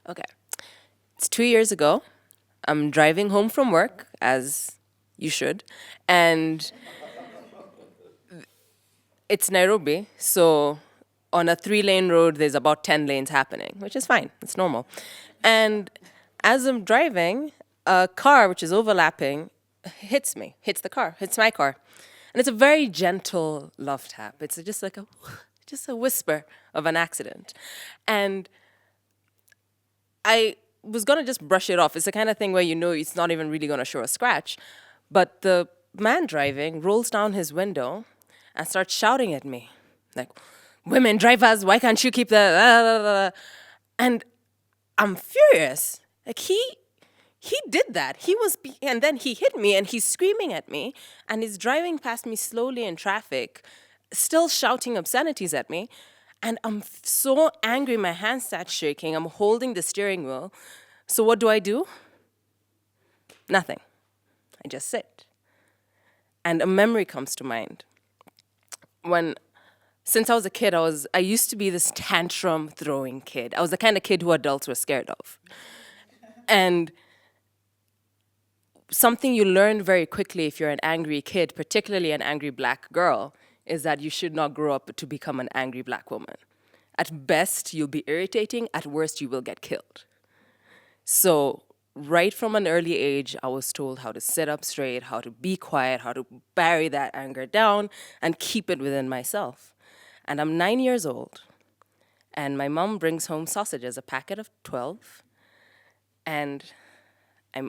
Okay. It's 2 years ago. I'm driving home from work, as you should, and it's Nairobi, so on a 3-lane road, there's about 10 lanes happening, which is fine. It's normal. And as I'm driving, a car which is overlapping hits me, hits the car, hits my car. And it's a very gentle love tap. It's just like just a whisper of an accident. And I was gonna just brush it off. It's the kind of thing where you know it's not even really gonna show a scratch. But the man driving rolls down his window and starts shouting at me, like, "Women drivers, why can't you keep the..." And I'm furious. Like he did that. And then he hit me and he's screaming at me and he's driving past me slowly in traffic, still shouting obscenities at me. And I'm so angry, my hands start shaking. I'm holding the steering wheel. So what do? Nothing. I just sit. And a memory comes to mind. Since I was a kid, I used to be this tantrum throwing kid. I was the kind of kid who adults were scared of. And something you learn very quickly if you're an angry kid, particularly an angry black girl, is that you should not grow up to become an angry black woman. At best, you'll be irritating. At worst, you will get killed. So right from an early age, I was told how to sit up straight, how to be quiet, how to bury that anger down and keep it within myself. And I'm 9 years old, and my mom brings home sausages, a packet of 12, and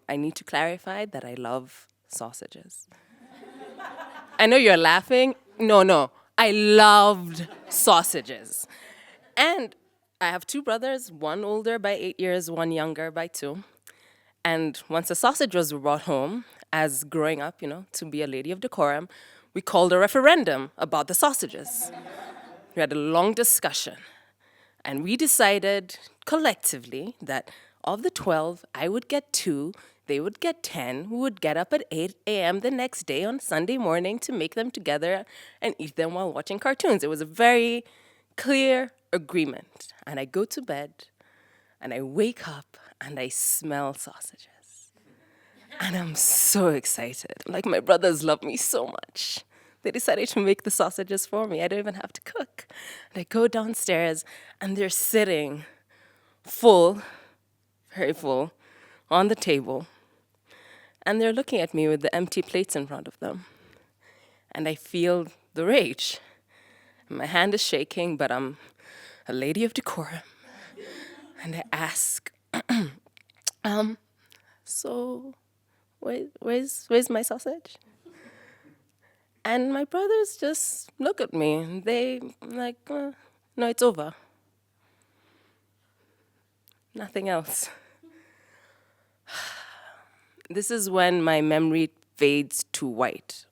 I need to clarify that I love sausages. I know you're laughing. No, I loved sausages. And I have 2 brothers, one older by 8 years, one younger by 2. And once the sausage was brought home, as growing up, to be a lady of decorum, we called a referendum about the sausages. We had a long discussion. And we decided collectively that of the 12, I would get 2, they would get 10, we would get up at 8 a.m. the next day on Sunday morning to make them together and eat them while watching cartoons. It was a very clear agreement. And I go to bed, and I wake up, and I smell sausages. And I'm so excited. Like, my brothers love me so much. They decided to make the sausages for me. I don't even have to cook. And I go downstairs, and they're sitting full, very full, on the table. And they're looking at me with the empty plates in front of them. And I feel the rage. My hand is shaking, but I'm a lady of decorum. And I ask, so where's my sausage? And my brothers just look at me, and they like, no, it's over. Nothing else. This is when my memory fades to white.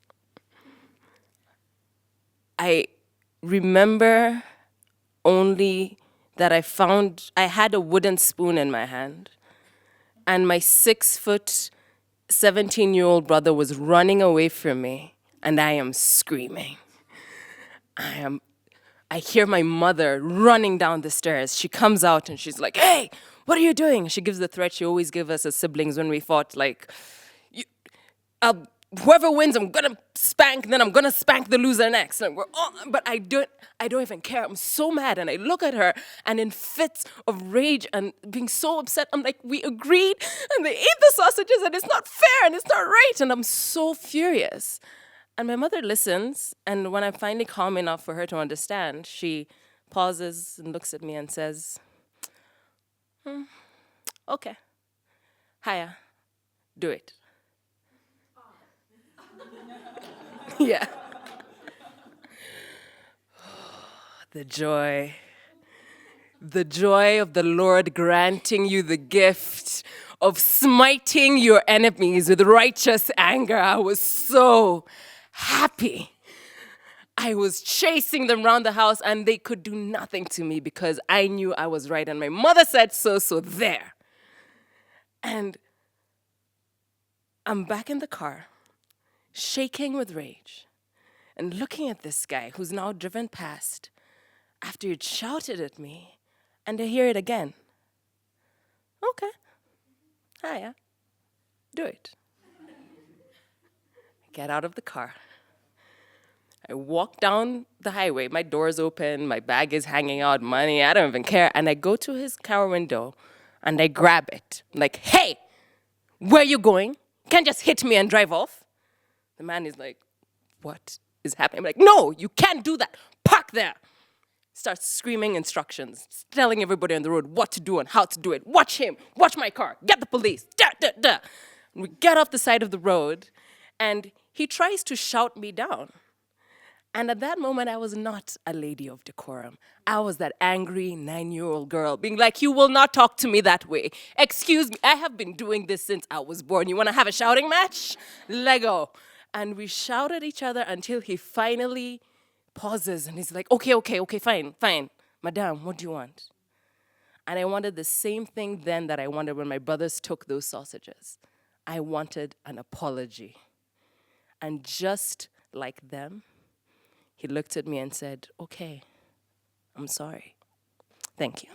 I remember only that I had a wooden spoon in my hand, and my 6-foot, 17-year-old brother was running away from me, and I am screaming. I hear my mother running down the stairs. She comes out and she's like, "Hey, what are you doing?" She gives the threat she always gives us as siblings when we fought, like, whoever wins, I'm gonna spank, then I'm gonna spank the loser next. And but I don't even care. I'm so mad. And I look at her, and in fits of rage and being so upset, I'm like, we agreed, and they ate the sausages, and it's not fair, and it's not right. And I'm so furious. And my mother listens, and when I'm finally calm enough for her to understand, she pauses and looks at me and says, "Okay, Haya, do it." Yeah. The joy of the Lord granting you the gift of smiting your enemies with righteous anger. I was so happy. I was chasing them around the house, and they could do nothing to me because I knew I was right, and my mother said so there. And I'm back in the car, shaking with rage, and looking at this guy who's now driven past after he'd shouted at me, and I hear it again. Okay. Hiya. Do it. Get out of the car. I walk down the highway. My door's open. My bag is hanging out. Money. I don't even care. And I go to his car window and I grab it. I'm like, hey, where you going? You can't just hit me and drive off. The man is like, what is happening? I'm like, no, you can't do that. Park there. Starts screaming instructions, telling everybody on the road what to do and how to do it. Watch him. Watch my car. Get the police. Da, da, da. And we get off the side of the road and he tries to shout me down. And at that moment, I was not a lady of decorum. I was that angry 9-year-old girl being like, you will not talk to me that way. Excuse me, I have been doing this since I was born. You want to have a shouting match? Lego. And we shout at each other until he finally pauses and he's like, okay, fine. Madame, what do you want? And I wanted the same thing then that I wanted when my brothers took those sausages. I wanted an apology. And just like them, he looked at me and said, okay, I'm sorry. Thank you.